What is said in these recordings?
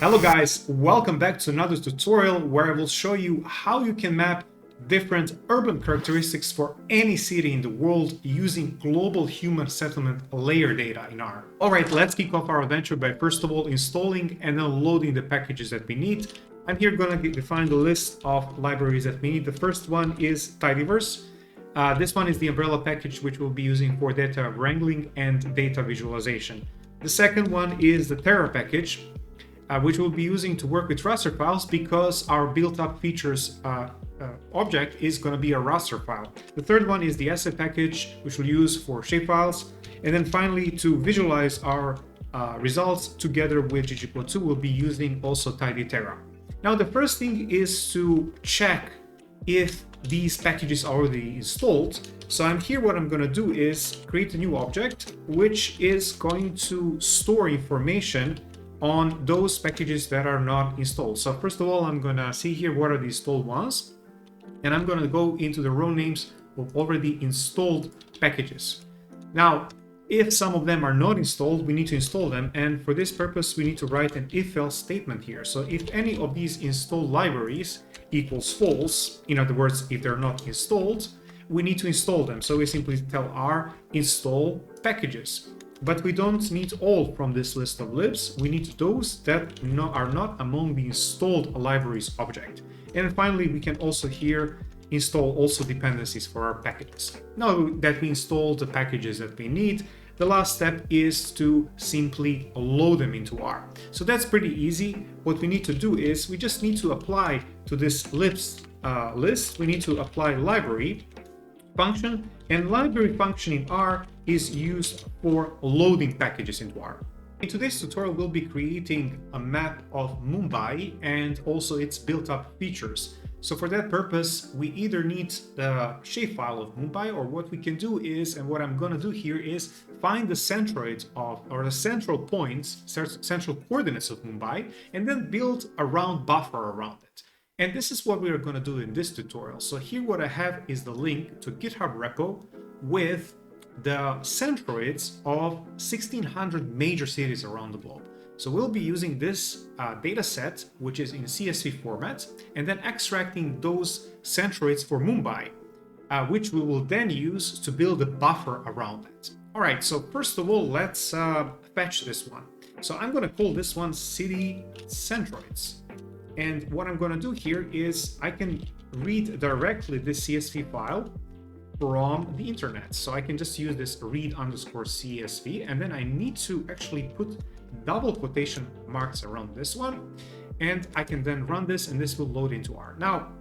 Hello guys, welcome back to another tutorial where I will show you how you can map different urban characteristics for any city in the world using global human settlement layer data in R. Alright, let's kick off our adventure by first of all installing and then loading the packages that we need. I'm here going to define the list of libraries that we need. The first one is Tidyverse. This one is the umbrella package which we'll be using for data wrangling and data visualization. The second one is the Terra package, which we'll be using to work with raster files because our built-up features object is going to be a raster file. The third one is the asset package, which we'll use for shapefiles. And then finally, to visualize our results together with ggplot2, we'll be using also tidyterra. Now, the first thing is to check if these packages are already installed. So I'm here, what I'm going to do is create a new object, which is going to store information on those packages that are not installed. So first of all, I'm gonna see here what are the installed ones, and I'm gonna go into the row names of already installed packages. Now, if some of them are not installed, we need to install them, and for this purpose, we need to write an if-else statement here. So if any of these installed libraries equals false, in other words, if they're not installed, we need to install them. So we simply tell R install packages. But we don't need all from this list of libs. We need those that are not among the installed libraries object. And finally, we can also here install also dependencies for our packages. Now that we installed the packages that we need, the last step is to simply load them into R. So that's pretty easy. What we need to do is we just need to apply to this libs list, we need to apply library function, and library function in R is used for loading packages into R. In today's tutorial, we'll be creating a map of Mumbai and also its built-up features. So for that purpose, we either need the shapefile of Mumbai, or what we can do is, and what I'm going to do here is find the centroids of, or the central points, central coordinates of Mumbai, and then build a round buffer around it. And this is what we are going to do in this tutorial. So here what I have is the link to a GitHub repo with the centroids of 1600 major cities around the globe. So we'll be using this data set, which is in CSV format, and then extracting those centroids for Mumbai, which we will then use to build a buffer around it. All right, so first of all, let's fetch this one. So I'm going to call this one city centroids. And what I'm going to do here is I can read directly this CSV file from the internet. So I can just use this read_CSV, and then I need to actually put double quotation marks around this one. And I can then run this, and this will load into R. Now,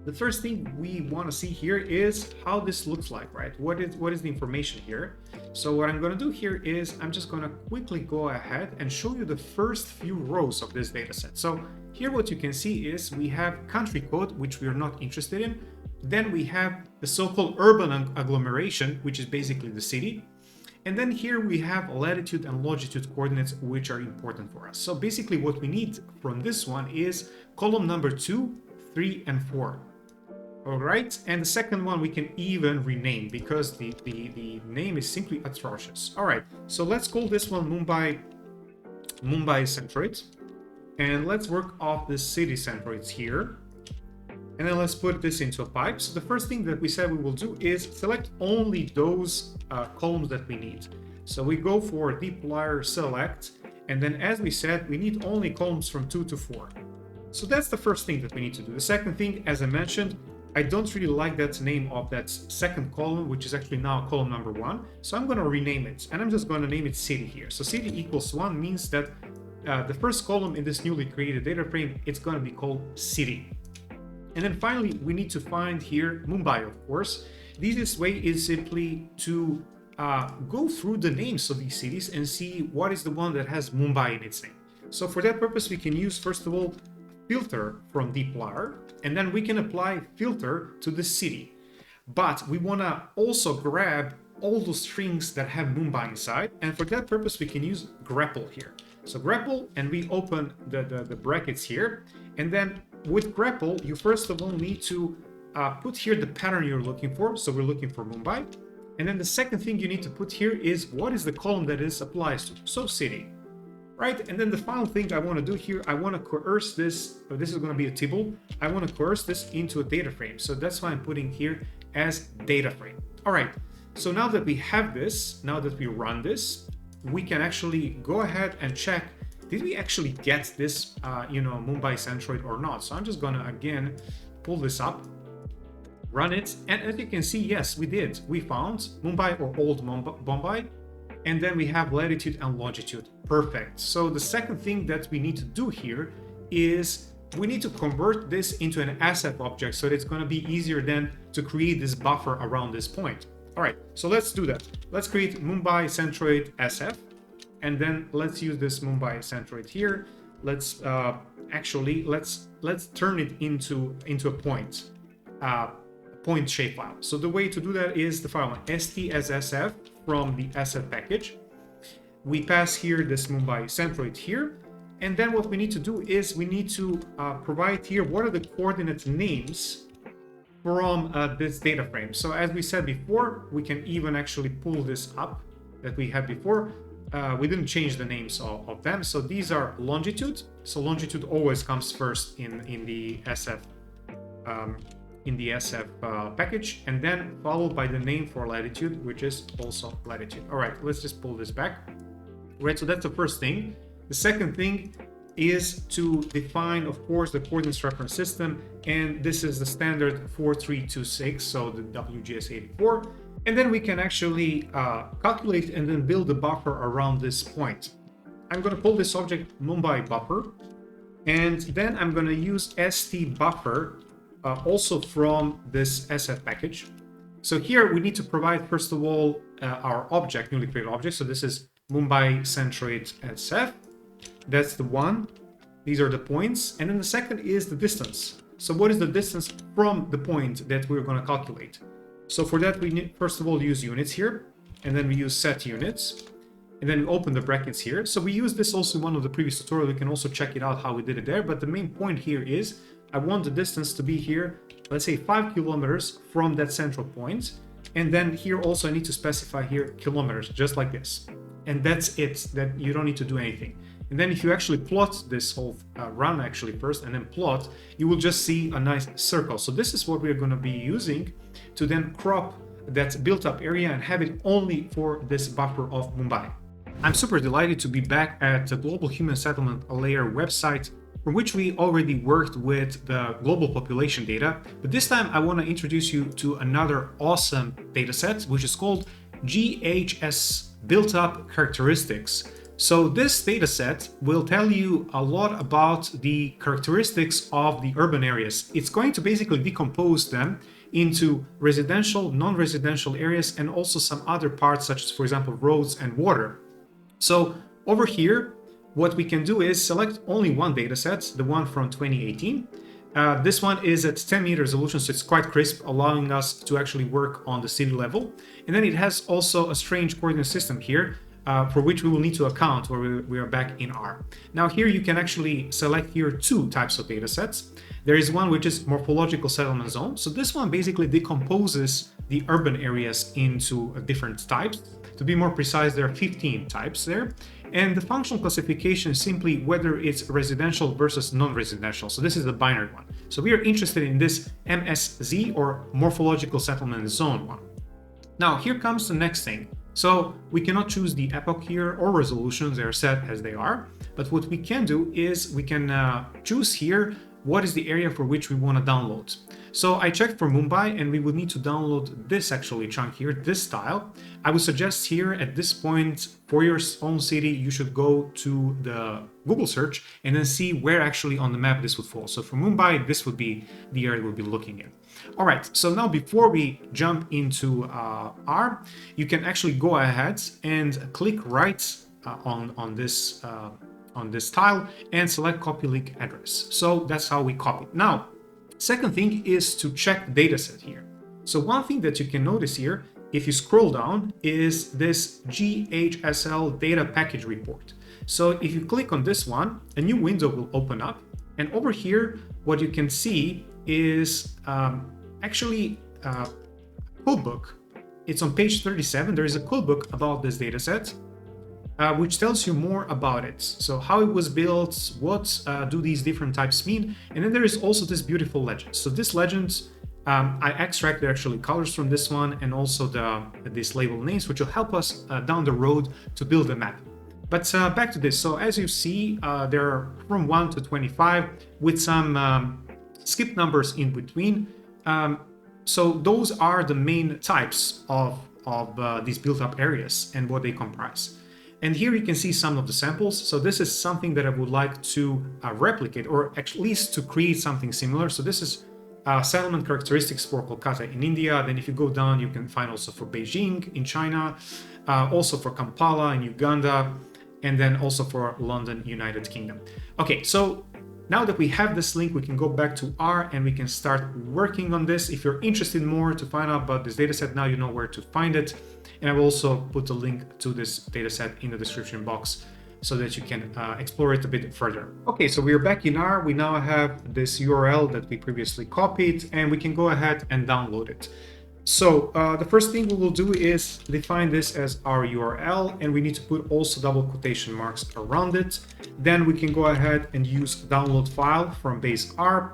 the first thing we want to see here is how this looks like, right? What is the information here? So what I'm going to do here is I'm just going to quickly go ahead and show you the first few rows of this data set. So here what you can see is we have country code, which we are not interested in. Then we have the so-called urban agglomeration, which is basically the city. And then here we have latitude and longitude coordinates, which are important for us. So basically what we need from this one is column number 2, 3, and 4. All right, and the second one we can even rename because the name is simply atrocious. All right, so let's call this one Mumbai centroids, and let's work off the city centroids here, and then let's put this into a pipe. So the first thing that we said we will do is select only those columns that we need. So we go for dplyr select, and then as we said, we need only columns from 2 to 4. So that's the first thing that we need to do. The second thing, as I mentioned, I don't really like that name of that second column, which is actually now column number 1. So I'm going to rename it, and I'm just going to name it city here. So city equals 1 means that the first column in this newly created data frame, it's going to be called city. And then finally, we need to find here Mumbai, of course. The easiest way is simply to go through the names of these cities and see what is the one that has Mumbai in its name. So for that purpose, we can use, first of all, filter from dplyr, and then we can apply filter to the city. But we want to also grab all those strings that have Mumbai inside, and for that purpose we can use grepl here. So grepl, and we open the brackets here, and then with grepl you first of all need to put here the pattern you're looking for. So we're looking for Mumbai, and then the second thing you need to put here is what is the column that this applies to. So city. right? And then the final thing I want to do here, I want to coerce this, this is going to be a table. I want to coerce this into a data frame. So that's why I'm putting here as data frame. All right. So now that we have this, now that we run this, we can actually go ahead and check, did we actually get this, Mumbai Centroid or not? So I'm just going to, again, pull this up, run it. And as you can see, yes, we did. We found Mumbai or old Mumbai. And then we have latitude and longitude. Perfect. So the second thing that we need to do here is we need to convert this into an SF object so that it's going to be easier then to create this buffer around this point. All right, so let's do that. Let's create Mumbai Centroid SF, and then let's use this Mumbai Centroid here. Let's let's turn it into a point shapefile. So the way to do that is the file st as sf from the SF package. We pass here this Mumbai Centroid here, and then what we need to do is we need to provide here what are the coordinate names from this data frame. So as we said before, we can even actually pull this up that we had before. We didn't change the names of them. So these are longitude. So longitude always comes first in the SF package, and then followed by the name for latitude, which is also latitude. All right, let's just pull this back. Right, so that's the first thing. The second thing is to define, of course, the coordinates reference system, and this is the standard 4326, so the WGS84. And then we can actually calculate and then build a buffer around this point. I'm going to pull this object Mumbai buffer, and then I'm going to use st buffer also from this SF package. So here we need to provide, first of all, our object, newly created object. So this is Mumbai Centroid SF. That's the one. These are the points. And then the second is the distance. So what is the distance from the point that we're going to calculate? So for that, we need, first of all, use units here. And then we use set units. And then we open the brackets here. So we use this also in one of the previous tutorials. You can also check it out how we did it there. But the main point here is I want the distance to be here, let's say 5 kilometers from that central point. And then here also I need to specify here kilometers, just like this. And that's it, that you don't need to do anything. And then if you actually plot this whole run actually first and then plot, you will just see a nice circle. So this is what we're going to be using to then crop that built up area and have it only for this buffer of Mumbai. I'm super delighted to be back at the Global Human Settlement Layer website, from which we already worked with the global population data. But this time I want to introduce you to another awesome data set, which is called GHS built up characteristics. So this data set will tell you a lot about the characteristics of the urban areas. It's going to basically decompose them into residential, non-residential areas, and also some other parts such as, for example, roads and water. So over here, what we can do is select only one data set, the one from 2018. This one is at 10 meter resolution, so it's quite crisp, allowing us to actually work on the city level. And then it has also a strange coordinate system here, for which we will need to account where we are back in R. Now here you can actually select here two types of data sets. There is one which is morphological settlement zone. So this one basically decomposes the urban areas into different types. To be more precise, there are 15 types there. And the functional classification is simply whether it's residential versus non-residential. So this is the binary one. So we are interested in this MSZ or morphological settlement zone one. Now here comes the next thing. So we cannot choose the epoch here or resolutions, they're set as they are. But what we can do is we can choose here what is the area for which we want to download. So I checked for Mumbai and we would need to download this actually chunk here, this style. I would suggest here at this point for your own city, you should go to the Google search and then see where actually on the map this would fall. So for Mumbai, this would be the area we'll be looking at. All right, so now before we jump into R, you can actually go ahead and click right on this tile and select copy link address. So that's how we copy. Now, second thing is to check the dataset here. So one thing that you can notice here, if you scroll down, is this GHSL data package report. So if you click on this one, a new window will open up. And over here, what you can see is actually a codebook. It's on page 37. There is a codebook about this dataset. which tells you more about it. So how it was built, what do these different types mean, and then there is also this beautiful legend. So this legend, I extracted actually colors from this one and also these label names, which will help us down the road to build a map. But back to this. So as you see, there are from 1 to 25 with some skip numbers in between. So those are the main types of these built-up areas and what they comprise. And here you can see some of the samples. So this is something that I would like to replicate, or at least to create something similar. So this is settlement characteristics for Kolkata in India. Then if you go down, you can find also for Beijing in China, also for Kampala in Uganda, and then also for London, United Kingdom. Okay, so now that we have this link, we can go back to R and we can start working on this. If you're interested more to find out about this dataset, now you know where to find it. And I will also put a link to this dataset in the description box so that you can explore it a bit further. Okay, so we're back in R. We now have this URL that we previously copied, and we can go ahead and download it. So the first thing we will do is define this as our URL, and we need to put also double quotation marks around it. Then we can go ahead and use download file from base R.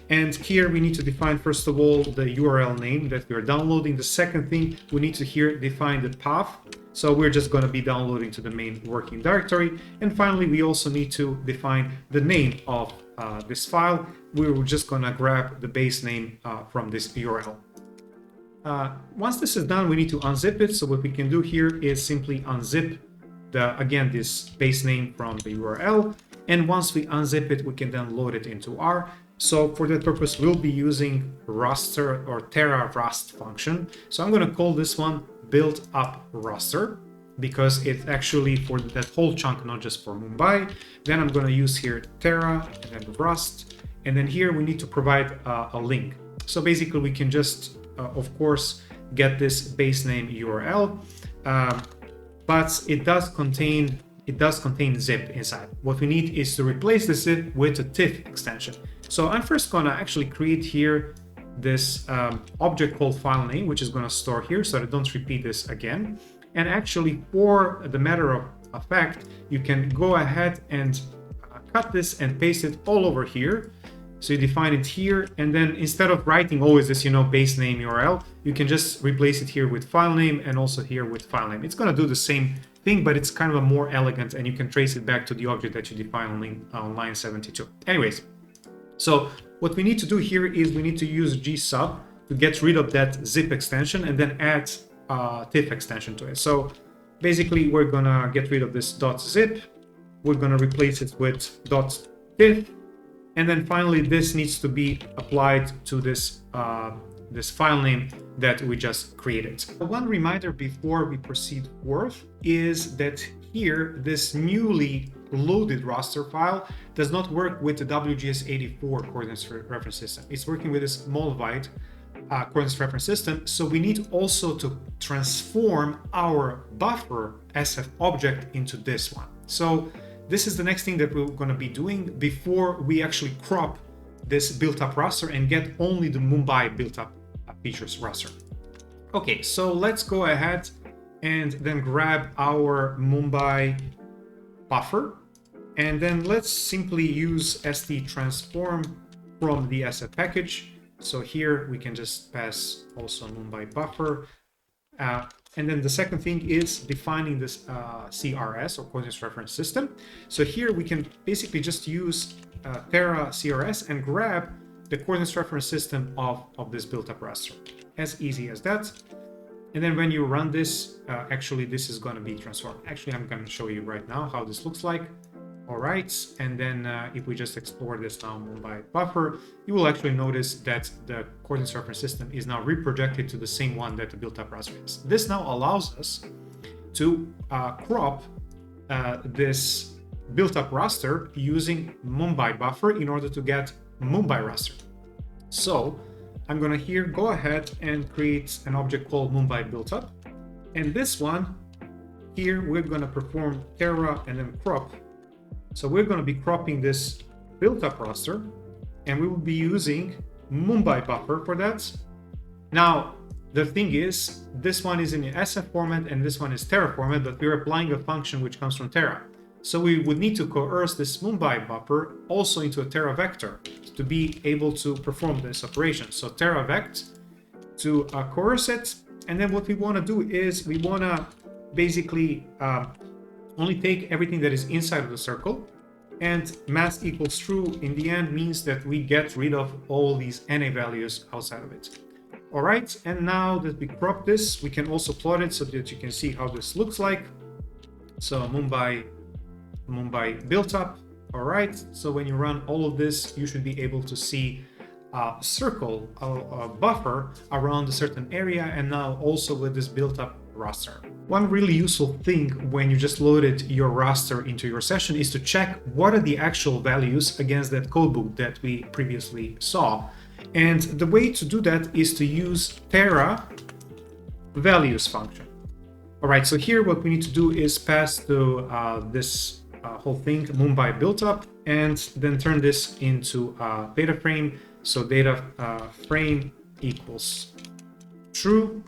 And here we need to define, first of all, the URL name that we are downloading. The second thing, we need to here define the path. So we're just going to be downloading to the main working directory. And finally, we also need to define the name of this file. We're just going to grab the base name from this URL. Once this is done, we need to unzip it. So what we can do here is simply unzip again this base name from the URL. And once we unzip it, we can then load it into R. So for that purpose, we'll be using raster or Terra Rust function. So I'm going to call this one builtup raster because it's actually for that whole chunk, not just for Mumbai. Then I'm going to use here Terra and then Rust. And then here we need to provide a link. So basically we can just, of course, get this base name URL, but it does contain zip inside. What we need is to replace the zip with a TIFF extension. So I'm first gonna actually create here this object called file name, which is gonna store here so that I don't repeat this again. And actually, for the matter of fact, you can go ahead and cut this and paste it all over here. So you define it here, and then instead of writing always this, base name URL, you can just replace it here with file name and also here with file name. It's gonna do the same thing, but it's kind of a more elegant, and you can trace it back to the object that you define on line 72. Anyways, so what we need to do here is we need to use gsub to get rid of that zip extension and then add TIFF extension to it. So basically, we're gonna get rid of this .zip. We're gonna replace it with .tiff. And then finally, this needs to be applied to this file name that we just created. One reminder before we proceed forth is that here, this newly loaded raster file does not work with the WGS84 coordinates reference system. It's working with this Molvite coordinates reference system. So we need also to transform our buffer SF object into this one. So this is the next thing that we're going to be doing before we actually crop this built-up raster and get only the Mumbai built-up features raster. Okay, so let's go ahead and then grab our Mumbai buffer, and then let's simply use st transform from the SF package. So here we can just pass also Mumbai buffer. And then the second thing is defining this CRS or coordinates reference system. So here we can basically just use Terra CRS and grab the coordinates reference system of this built-up raster. As easy as that. And then when you run this, actually this is going to be transformed. Actually, I'm going to show you right now how this looks like. All right, and then if we just explore this now Mumbai buffer, you will actually notice that the coordinates reference system is now reprojected to the same one that the built-up raster is. This now allows us to crop this built-up raster using Mumbai buffer in order to get Mumbai raster. So I'm going to here go ahead and create an object called Mumbai built-up, and this one here we're going to perform Terra and then crop. So we're going to be cropping this built-up raster, and we will be using Mumbai buffer for that. Now, The thing is, this one is in SF format and this one is Terra format, but we're applying a function which comes from Terra. So we would need to coerce this Mumbai buffer also into a Terra vector to be able to perform this operation. So Terra vect to coerce it. And then what we want to do is we want to basically only take everything that is inside of the circle, and mask equals true in the end means that we get rid of all these NA values outside of it. All right, and now that we crop this, we can also plot it so that you can see how this looks like. So Mumbai built up. All right, so when you run all of this, you should be able to see a circle, a buffer around a certain area, and now also with this built up raster. One really useful thing when you just loaded your raster into your session is to check what are the actual values against that codebook that we previously saw. And the way to do that is to use Terra values function. All right, so here what we need to do is pass to this whole thing, Mumbai built up, and then turn this into a data frame. So data frame equals true.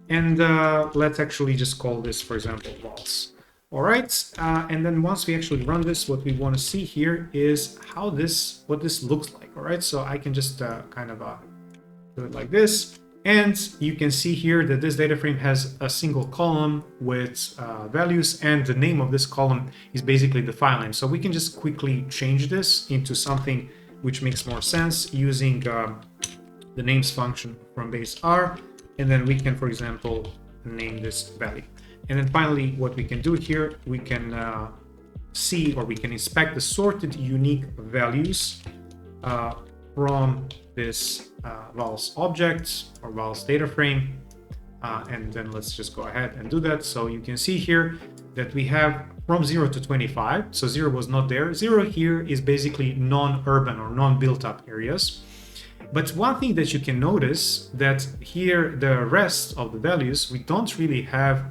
And let's actually just call this, for example, vals. All right, and then once we actually run this, what we want to see here is what this looks like. All right, so I can just kind of do it like this, and you can see here that this data frame has a single column with values, and the name of this column is basically the file name. So we can just quickly change this into something which makes more sense using the names function from base R, and then we can, for example, name this value. And then finally, what we can do here, we can see, or we can inspect the sorted unique values from this vals object or vals data frame. And then let's just go ahead and do that. So you can see here that we have from 0 to 25. So 0 was not there. 0 here is basically non-urban or non-built up areas. But one thing that you can notice that here, the rest of the values, we don't really have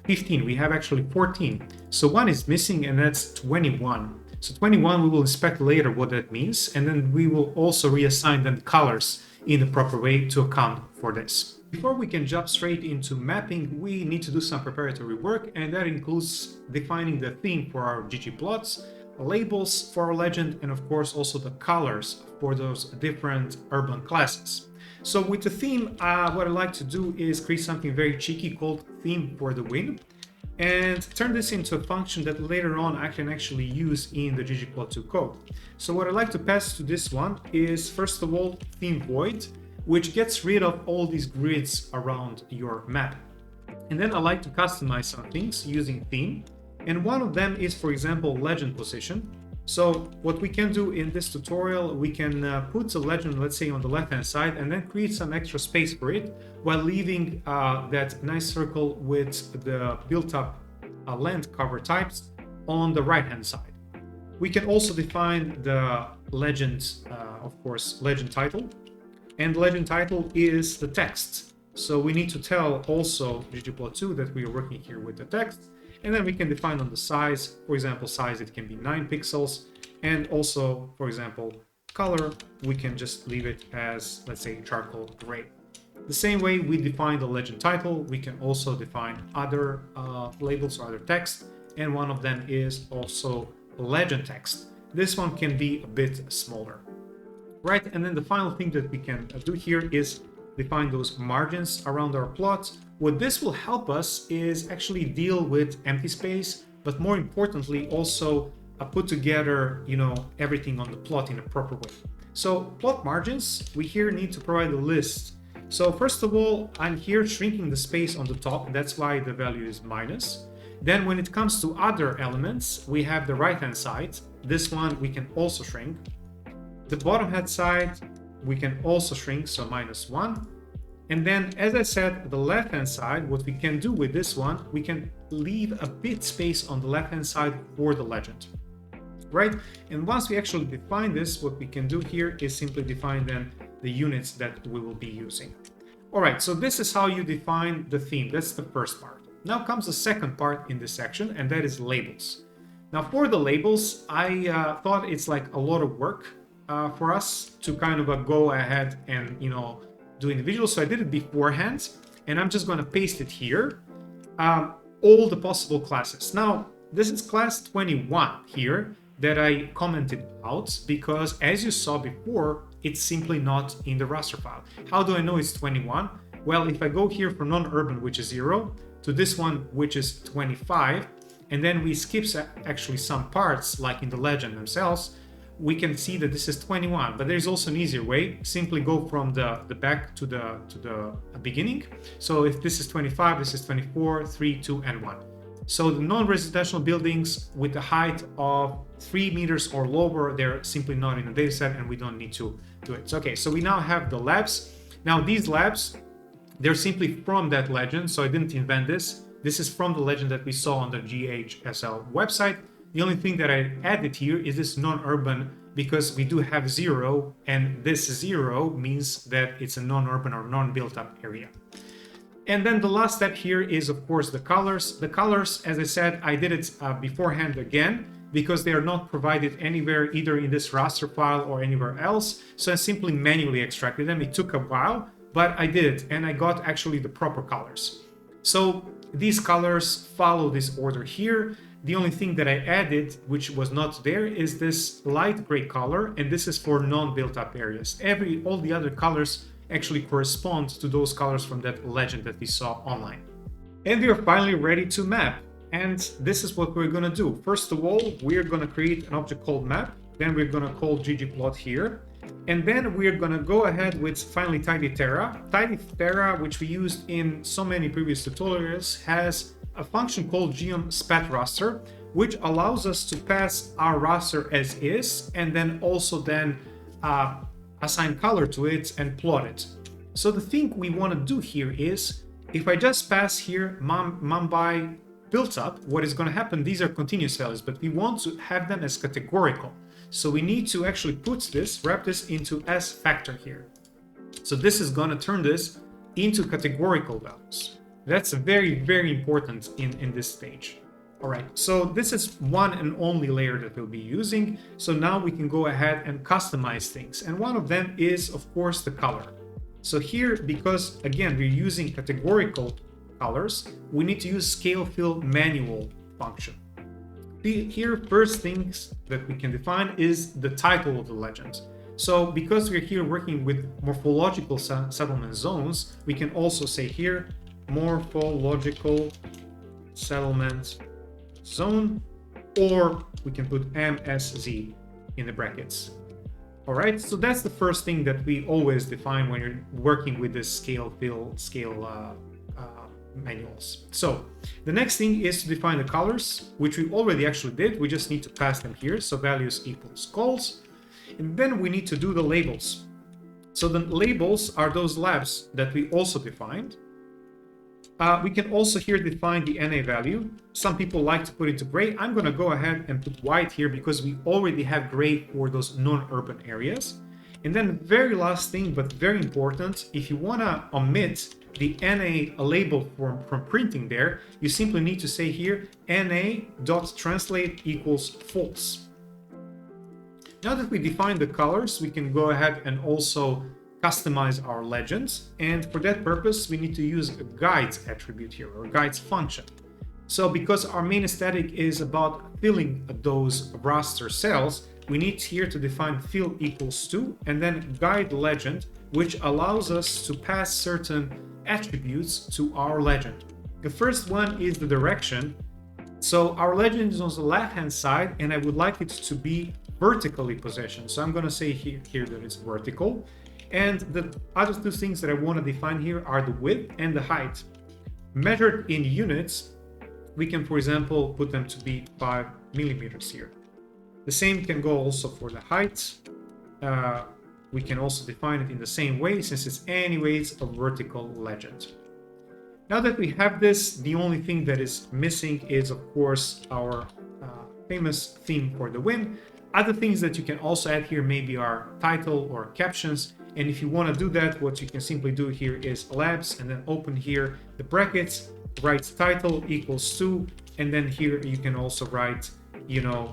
15, we have actually 14. So one is missing, and that's 21. So 21, we will inspect later what that means, and then we will also reassign them colors in the proper way to account for this. Before we can jump straight into mapping, we need to do some preparatory work, and that includes defining the theme for our ggplots, labels for our legend, and of course also the colors for those different urban classes. So with the theme, what I like to do is create something very cheeky called theme for the win, and turn this into a function that later on I can actually use in the ggplot2 code. So what I like to pass to this one is, first of all, theme void, which gets rid of all these grids around your map. And then I like to customize some things using theme. And one of them is, for example, legend position. So what we can do in this tutorial, we can put the legend, let's say, on the left-hand side, and then create some extra space for it while leaving that nice circle with the built-up length cover types on the right-hand side. We can also define the legend, of course, legend title. And legend title is the text. So we need to tell also ggplot2 that we are working here with the text. And then we can define on the size, for example, size, it can be 9 pixels. And also, for example, color, we can just leave it as, let's say, charcoal gray. The same way we define the legend title, we can also define other labels or other text. And one of them is also legend text. This one can be a bit smaller, right? And then the final thing that we can do here is define those margins around our plot. What this will help us is actually deal with empty space, but more importantly, also put together, everything on the plot in a proper way. So plot margins, we here need to provide a list. So first of all, I'm here shrinking the space on the top. That's why the value is minus. Then when it comes to other elements, we have the right-hand side. This one we can also shrink. The bottom-hand side, we can also shrink, so -1. And then, as I said, the left-hand side, what we can do with this one, we can leave a bit space on the left-hand side for the legend, right? And once we actually define this, what we can do here is simply define then the units that we will be using. All right, so this is how you define the theme. That's the first part. Now comes the second part in this section, and that is labels. Now for the labels, I thought it's like a lot of work for us to kind of go ahead and do individual. So I did it beforehand, and I'm just going to paste it here. All the possible classes. Now, this is class 21 here that I commented out because, as you saw before, it's simply not in the raster file. How do I know it's 21? Well, if I go here from non-urban, which is 0, to this one, which is 25, and then we skip actually some parts, like in the legend themselves, we can see that this is 21. But there's also an easier way. Simply go from the back to the beginning. So if this is 25, this is 24, 3, 2, and 1. So the non-residential buildings with a height of 3 meters or lower, they're simply not in the dataset, and we don't need to do it. So, okay, so we now have the labs. Now these labs, they're simply from that legend, so I didn't invent this. This is from the legend that we saw on the GHSL website. The only thing that I added here is this non-urban, because we do have 0, and this 0 means that it's a non-urban or non-built up area. And then the last step here is, of course, the colors. The colors, as I said, I did it beforehand again, because they are not provided anywhere, either in this raster file or anywhere else. So I simply manually extracted them. It took a while, but I did it, and I got actually the proper colors. So these colors follow this order here. The only thing that I added, which was not there, is this light gray color, and this is for non-built up areas. All the other colors actually correspond to those colors from that legend that we saw online. And we are finally ready to map. And this is what we're going to do. First of all, we're going to create an object called map. Then we're going to call ggplot here. And then we're going to go ahead with finally tidyterra. Tidyterra, which we used in so many previous tutorials, has a function called geospatial, which allows us to pass our raster as is, and then also assign color to it and plot it. So the thing we want to do here is, if I just pass here Mumbai built up, what is going to happen, these are continuous values, but we want to have them as categorical. So we need to actually wrap this into S factor here. So this is going to turn this into categorical values. That's very, very important in this stage. All right, so this is one and only layer that we'll be using. So now we can go ahead and customize things. And one of them is, of course, the color. So here, because again, we're using categorical colors, we need to use scale fill manual function. Here, first things that we can define is the title of the legend. So because we're here working with morphological settlement zones, we can also say here, morphological settlement zone, or we can put MSZ in the brackets. All right, so that's the first thing that we always define when you're working with the scale manuals. So the next thing is to define the colors, which we already actually did. We just need to pass them here. So values equals calls. And then we need to do the labels. So the labels are those labs that we also defined. We can also here define the NA value. Some people like to put it to gray. I'm going to go ahead and put white here because we already have gray for those non-urban areas. And then the very last thing, but very important, if you want to omit the NA label from printing there, you simply need to say here NA.translate equals false. Now that we define the colors, we can go ahead and also customize our legends. And for that purpose, we need to use a guides attribute here, or guides function. So because our main aesthetic is about filling those raster cells, we need here to define fill equals to, and then guide legend, which allows us to pass certain attributes to our legend. The first one is the direction. So our legend is on the left-hand side, and I would like it to be vertically positioned. So I'm going to say here that it's vertical. And the other two things that I want to define here are the width and the height. Measured in units, we can, for example, put them to be 5 millimeters here. The same can go also for the height. We can also define it in the same way, since it's anyways a vertical legend. Now that we have this, the only thing that is missing is, of course, our famous theme for the win. Other things that you can also add here maybe are title or captions. And if you want to do that, what you can simply do here is labs, and then open here the brackets, write title equals to, and then here you can also write,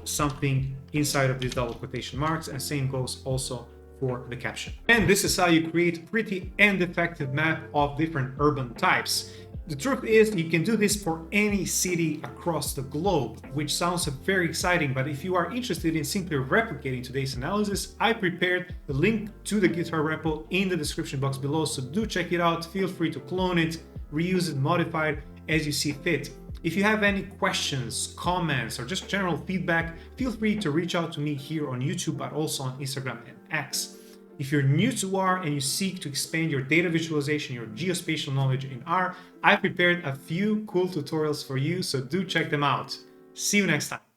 something inside of these double quotation marks, and same goes also for the caption. And this is how you create pretty and effective map of different urban types. The truth is, you can do this for any city across the globe, which sounds very exciting, but if you are interested in simply replicating today's analysis, I prepared the link to the GitHub repo in the description box below, so do check it out. Feel free to clone it, reuse it, modify it as you see fit. If you have any questions, comments, or just general feedback, feel free to reach out to me here on YouTube, but also on Instagram and X. If you're new to R and you seek to expand your data visualization, your geospatial knowledge in R, I prepared a few cool tutorials for you, so do check them out. See you next time.